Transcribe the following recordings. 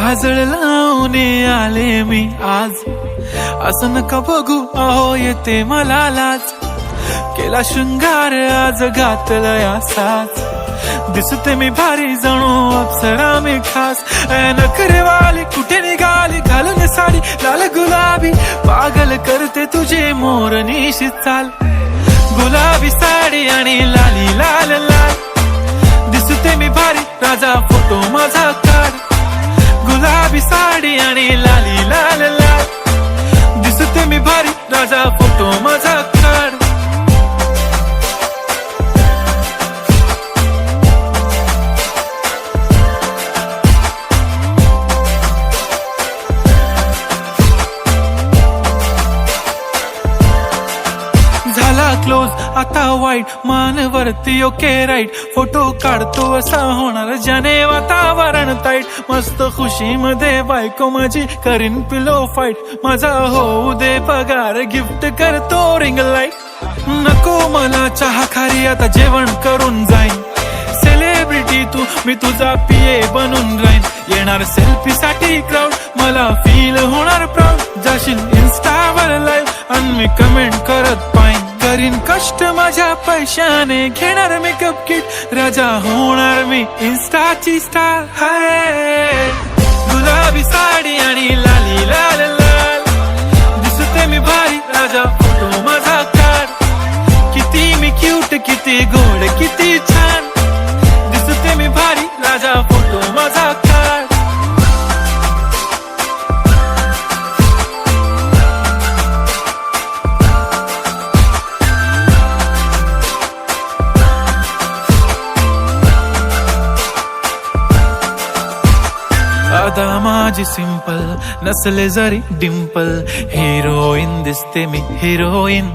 काजळ लावून आले मी आज, असं नका बघू अहो येते मला लाज. केला शृंगार आज घातला साज, दिसते मी भारी जणू अप्सरा मी खास. नखरेवाली कुठे निघाली घालून साडी लाल गुलाबी, पागल करते तुझे मोरनीशी चाल. गुलाबी साडी आणि लाली लाल लाल, दिसते मी भारी राजा फोटो माझा काढ. गुलाबी साडी आणि लाली लाल लाल, दिसते मी भारी राजा फोटो माझा काढ. झाला क्लोज आता वाईट, मानवरती ओके राईट. फोटो काढतो असा होणार ज्याने वातावरण ताईट. मस्त खुशी मध्ये बायको माझी करीन पिलो फाईट. माझा होऊ दे पगार गिफ्ट करतो रिंग लाईट. नको मला चहा खारी आता जेवण करून जाईन. सेलिब्रिटी तू मी तुझा पिये बनून राहीन. येणार सेल्फी साठी क्राऊड मला फील होणार प्राऊड. जाशील इन्स्टावर लाईव्ह आणि मी कमेंट करत पाहिन. करीन कष्ट माझ्या पैशाने घेणार मेकअप किट. राजा होणार मी इन्स्टाची स्टार. हाय गुलाबी साडी आणि लाली लाल लाल, दिसते मी भारी राजा फोटो माझा काढ. किती मी क्यूट किती गोड किती छान, दिसते मी भारी राजा फोटो माझा काढ. अदा माझी सिंपल नसले जरी डिंपल, हिरोईन दिसते मी हिरोईन.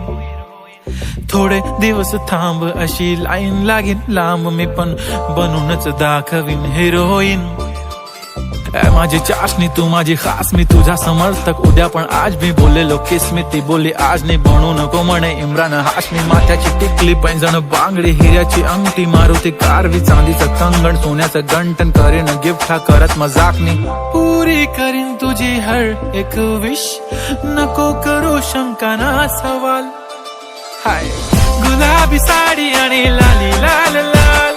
थोडे दिवस थांब अशी लाईन लागेल लांब, मी पण बनूनच दाखवीन हिरोईन. माझी चाशनी तू माझी खास, मी तुझा समर्थक उद्या पण आज. मी बोललेलो किस मी ती बोलली आज नाही. बनू नको म्हणे इम्रान हाशमी. माथ्याची टिकली पैंजण बांगडी, हिऱ्याची अंगठी, मारुती कारवी, चांदीचं कंगण, सोन्याचं गंटन. करीन गिफ्ट हा करत मजाकनी. पुरी करीन तुझी हर एक विश, नको करू शंका ना सवाल. हाय गुलाबी साडी आणि लाली लाल लाल,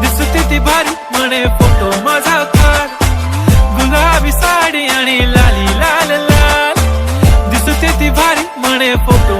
दिसते ती भारी म्हणे फोटो माझा काढ. गुलाबी साडी आणि लाली लाल लाल, दिसते ती भारी म्हणे फोटो